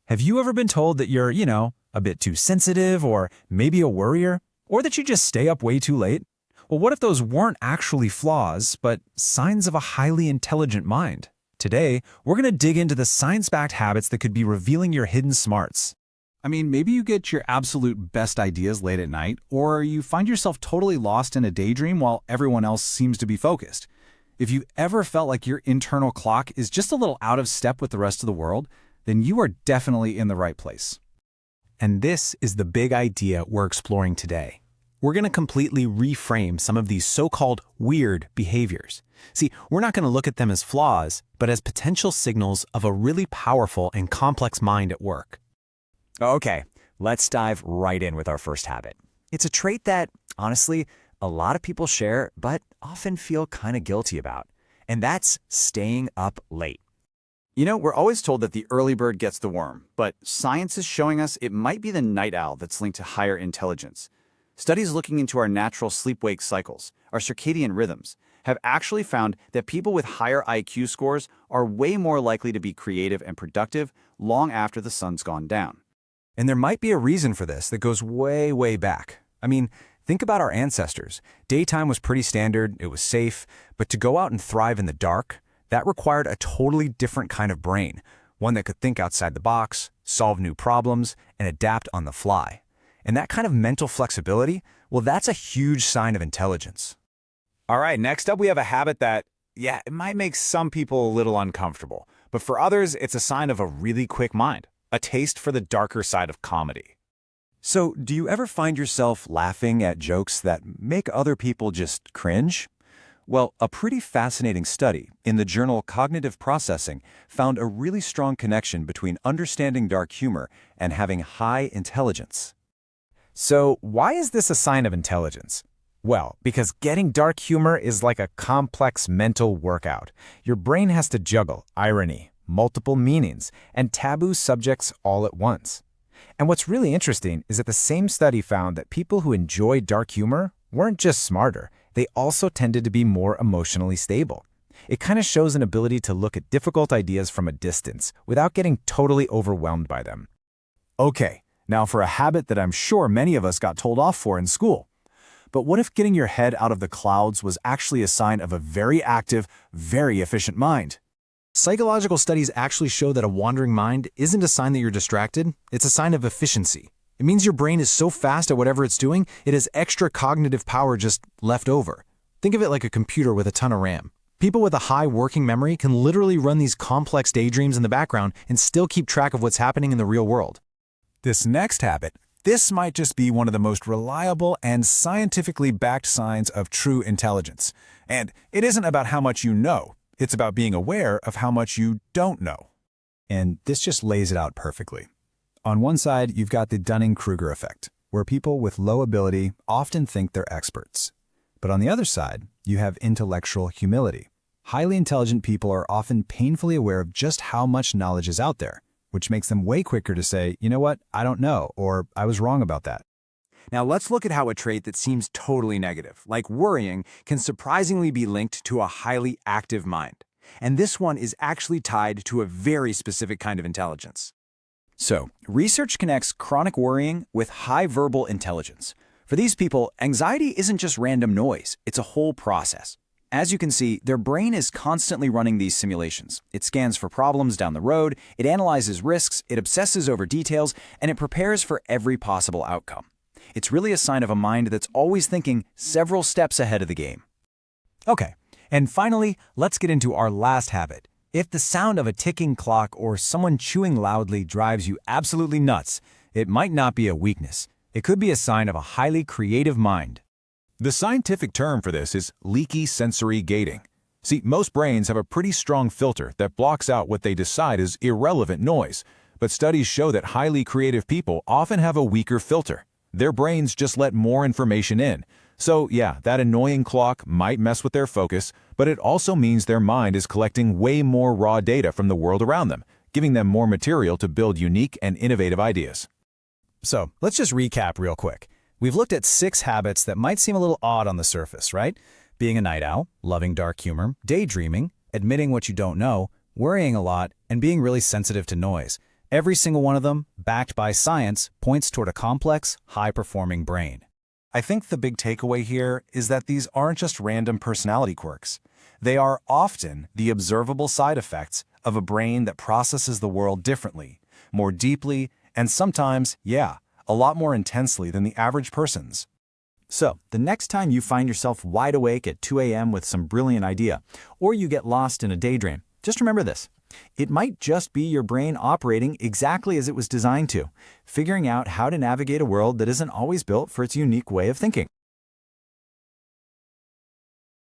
Have you ever been told that you're, a bit too sensitive or maybe a worrier? Or that you just stay up way too late? Well, what if those weren't actually flaws, but signs of a highly intelligent mind? Today, we're going to dig into the science-backed habits that could be revealing your hidden smarts. I mean, maybe you get your absolute best ideas late at night, or you find yourself totally lost in a daydream while everyone else seems to be focused. If you've ever felt like your internal clock is just a little out of step with the rest of the world, then you are definitely in the right place. And this is the big idea we're exploring today. We're going to completely reframe some of these so-called weird behaviors. See, we're not going to look at them as flaws, but as potential signals of a really powerful and complex mind at work. Okay, let's dive right in with our first habit. It's a trait that, honestly, a lot of people share, but often feel kind of guilty about. And that's staying up late. We're always told that the early bird gets the worm, but science is showing us it might be the night owl that's linked to higher intelligence. Studies looking into our natural sleep-wake cycles, our circadian rhythms, have actually found that people with higher IQ scores are way more likely to be creative and productive long after the sun's gone down. And there might be a reason for this that goes way, way back. I mean, think about our ancestors. Daytime was pretty standard, it was safe, but to go out and thrive in the dark, that required a totally different kind of brain, one that could think outside the box, solve new problems, and adapt on the fly. And that kind of mental flexibility, well, that's a huge sign of intelligence. All right, next up we have a habit that, it might make some people a little uncomfortable, but for others, it's a sign of a really quick mind, a taste for the darker side of comedy. So, do you ever find yourself laughing at jokes that make other people just cringe? Well, a pretty fascinating study in the journal Cognitive Processing found a really strong connection between understanding dark humor and having high intelligence. So, why is this a sign of intelligence? Well, because getting dark humor is like a complex mental workout. Your brain has to juggle irony, multiple meanings, and taboo subjects all at once. And what's really interesting is that the same study found that people who enjoy dark humor weren't just smarter, they also tended to be more emotionally stable. It kind of shows an ability to look at difficult ideas from a distance without getting totally overwhelmed by them. Okay, now for a habit that I'm sure many of us got told off for in school. But what if getting your head out of the clouds was actually a sign of a very active, very efficient mind? Psychological studies actually show that a wandering mind isn't a sign that you're distracted, it's a sign of efficiency. It means your brain is so fast at whatever it's doing, it has extra cognitive power just left over. Think of it like a computer with a ton of RAM. People with a high working memory can literally run these complex daydreams in the background and still keep track of what's happening in the real world. This next habit, this might just be one of the most reliable and scientifically backed signs of true intelligence. And it isn't about how much you know, it's about being aware of how much you don't know. And this just lays it out perfectly. On one side, you've got the Dunning-Kruger effect, where people with low ability often think they're experts. But on the other side, you have intellectual humility. Highly intelligent people are often painfully aware of just how much knowledge is out there, which makes them way quicker to say, you know what, I don't know, or I was wrong about that. Now let's look at how a trait that seems totally negative, like worrying, can surprisingly be linked to a highly active mind. And this one is actually tied to a very specific kind of intelligence. So, research connects chronic worrying with high verbal intelligence. For these people, anxiety isn't just random noise, it's a whole process. As you can see, their brain is constantly running these simulations. It scans for problems down the road, it analyzes risks, it obsesses over details, and it prepares for every possible outcome. It's really a sign of a mind that's always thinking several steps ahead of the game. Okay, and finally, let's get into our last habit. If the sound of a ticking clock or someone chewing loudly drives you absolutely nuts, it might not be a weakness. It could be a sign of a highly creative mind. The scientific term for this is leaky sensory gating. See, most brains have a pretty strong filter that blocks out what they decide is irrelevant noise, but studies show that highly creative people often have a weaker filter. Their brains just let more information in. So yeah, that annoying clock might mess with their focus, but it also means their mind is collecting way more raw data from the world around them, giving them more material to build unique and innovative ideas. So let's just recap real quick. We've looked at 6 habits that might seem a little odd on the surface, right? Being a night owl, loving dark humor, daydreaming, admitting what you don't know, worrying a lot, and being really sensitive to noise. Every single one of them, backed by science, points toward a complex, high-performing brain. I think the big takeaway here is that these aren't just random personality quirks. They are often the observable side effects of a brain that processes the world differently, more deeply, and sometimes, yeah, a lot more intensely than the average person's. So, the next time you find yourself wide awake at 2 a.m. with some brilliant idea, or you get lost in a daydream, just remember this. It might just be your brain operating exactly as it was designed to, figuring out how to navigate a world that isn't always built for its unique way of thinking.